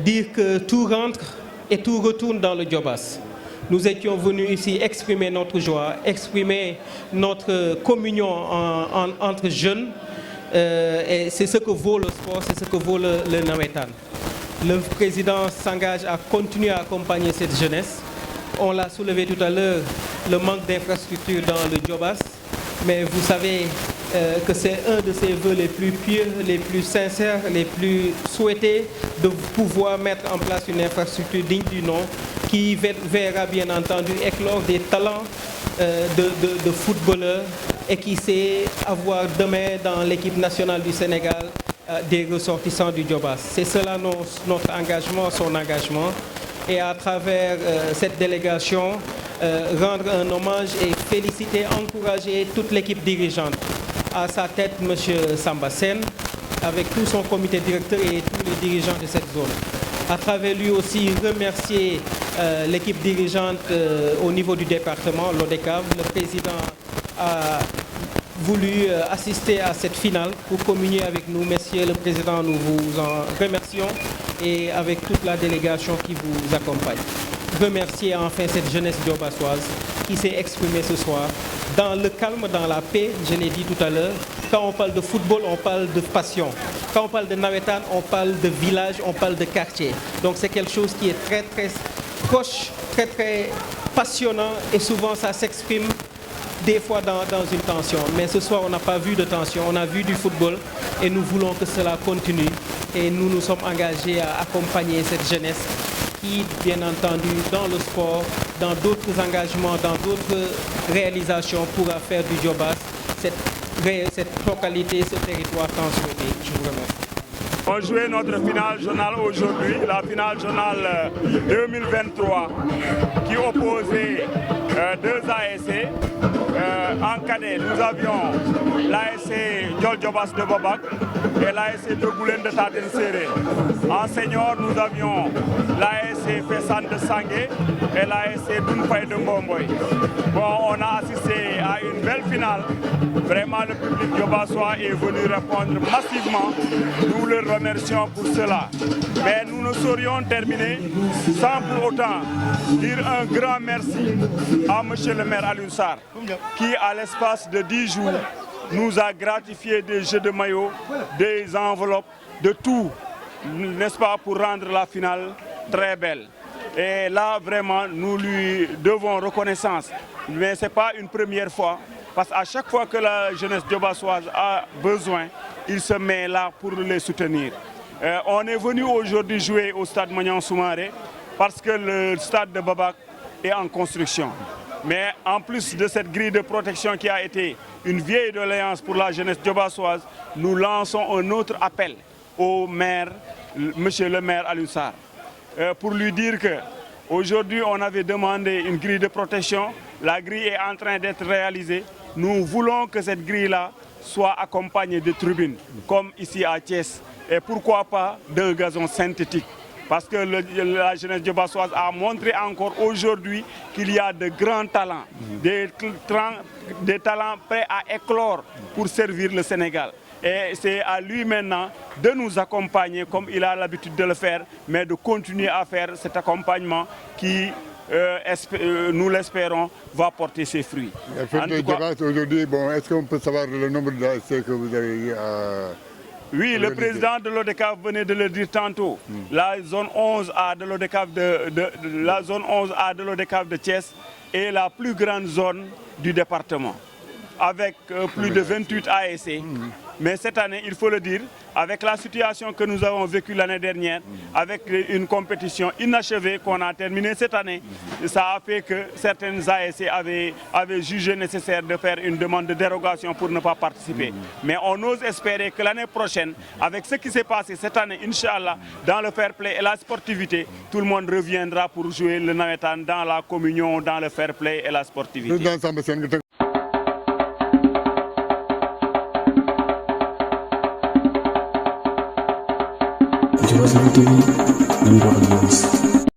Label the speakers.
Speaker 1: Dire que tout rentre et tout retourne dans le Djobas. Nous étions venus ici exprimer notre joie, exprimer notre communion entre jeunes. Et c'est ce que vaut le sport, c'est ce que vaut le Nawetan. Le président s'engage à continuer à accompagner cette jeunesse. On l'a soulevé tout à l'heure, le manque d'infrastructures dans le Djobas. Mais vous savez que c'est un de ses vœux les plus pieux, les plus sincères, les plus souhaités de pouvoir mettre en place une infrastructure digne du nom qui verra bien entendu éclore des talents de footballeurs et qui sait avoir demain dans l'équipe nationale du Sénégal des ressortissants du Djobas. C'est cela notre engagement, son engagement. Et à travers cette délégation, rendre un hommage et féliciter, encourager toute l'équipe dirigeante. À sa tête, M. Samba Sen, avec tout son comité directeur et tous les dirigeants de cette zone. À travers lui aussi, remercier l'équipe dirigeante au niveau du département, l'ODECAV. Le président a voulu assister à cette finale pour communier avec nous. Messieurs le Président, nous vous en remercions et avec toute la délégation qui vous accompagne. Remercier enfin cette jeunesse diobasoise qui s'est exprimée ce soir dans le calme, dans la paix, je l'ai dit tout à l'heure. Quand on parle de football, on parle de passion. Quand on parle de Nawetan, on parle de village, on parle de quartier. Donc c'est quelque chose qui est très très proche, très très passionnant et souvent ça s'exprime des fois dans une tension. Mais ce soir, on n'a pas vu de tension, on a vu du football et nous voulons que cela continue. Et nous nous sommes engagés à accompagner cette jeunesse qui, bien entendu, dans le sport, dans d'autres engagements, dans d'autres réalisations, pourra faire du Djobas cette localité, ce territoire tant souhaité. Je vous remercie.
Speaker 2: On jouait notre finale journal aujourd'hui, la finale journal 2023 qui opposait deux ASC. En cadet, nous avions l'ASC Ndiol Djobas de Bobak et l'ASC de Goulen de Taten Serré. En senior, nous avions l'ASC Fessan de Sangué et l'ASC Dunfay de Mbomboy. Bon, on a assisté à une belle finale. Vraiment, le public diobasois est venu répondre massivement. Nous le remercions pour cela. Mais nous ne saurions terminer sans pour autant dire un grand merci à M. le maire Alioune Sarr, qui, à l'espace de 10 jours, nous a gratifié des jeux de maillot, des enveloppes, de tout, n'est-ce pas, pour rendre la finale très belle. Et là, vraiment, nous lui devons reconnaissance. Mais ce n'est pas une première fois, parce qu'à chaque fois que la jeunesse diobasoise a besoin, il se met là pour les soutenir. On est venu aujourd'hui jouer au stade Magnan Soumaré, parce que le stade de Babak est en construction. Mais en plus de cette grille de protection qui a été une vieille doléance pour la jeunesse diobasoise, nous lançons un autre appel au maire, monsieur le maire Alioune Sarr, pour lui dire qu'aujourd'hui on avait demandé une grille de protection, la grille est en train d'être réalisée. Nous voulons que cette grille-là soit accompagnée de tribunes, comme ici à Thiès, et pourquoi pas d'un gazon synthétique. Parce que la jeunesse diobasoise a montré encore aujourd'hui qu'il y a de grands talents, des talents prêts à éclore pour servir le Sénégal. Et c'est à lui maintenant de nous accompagner comme il a l'habitude de le faire, mais de continuer à faire cet accompagnement qui, nous l'espérons, va porter ses fruits.
Speaker 3: Aujourd'hui, bon, est-ce qu'on peut savoir le nombre d'ASC que vous avez
Speaker 2: Oui, le président de l'ODECAV venait de le dire tantôt. La zone 11A de l'ODECAV de Thiès est la plus grande zone du département, avec plus de 28 ASC. Mais cette année, il faut le dire, avec la situation que nous avons vécue l'année dernière, avec une compétition inachevée qu'on a terminée cette année, ça a fait que certaines ASC avaient jugé nécessaire de faire une demande de dérogation pour ne pas participer. Mais on ose espérer que l'année prochaine, avec ce qui s'est passé cette année, Inch'Allah, dans le fair play et la sportivité, tout le monde reviendra pour jouer le Nawetan dans la communion, dans le fair play et la sportivité.
Speaker 4: Djobas TV, nañu doxal Djobas.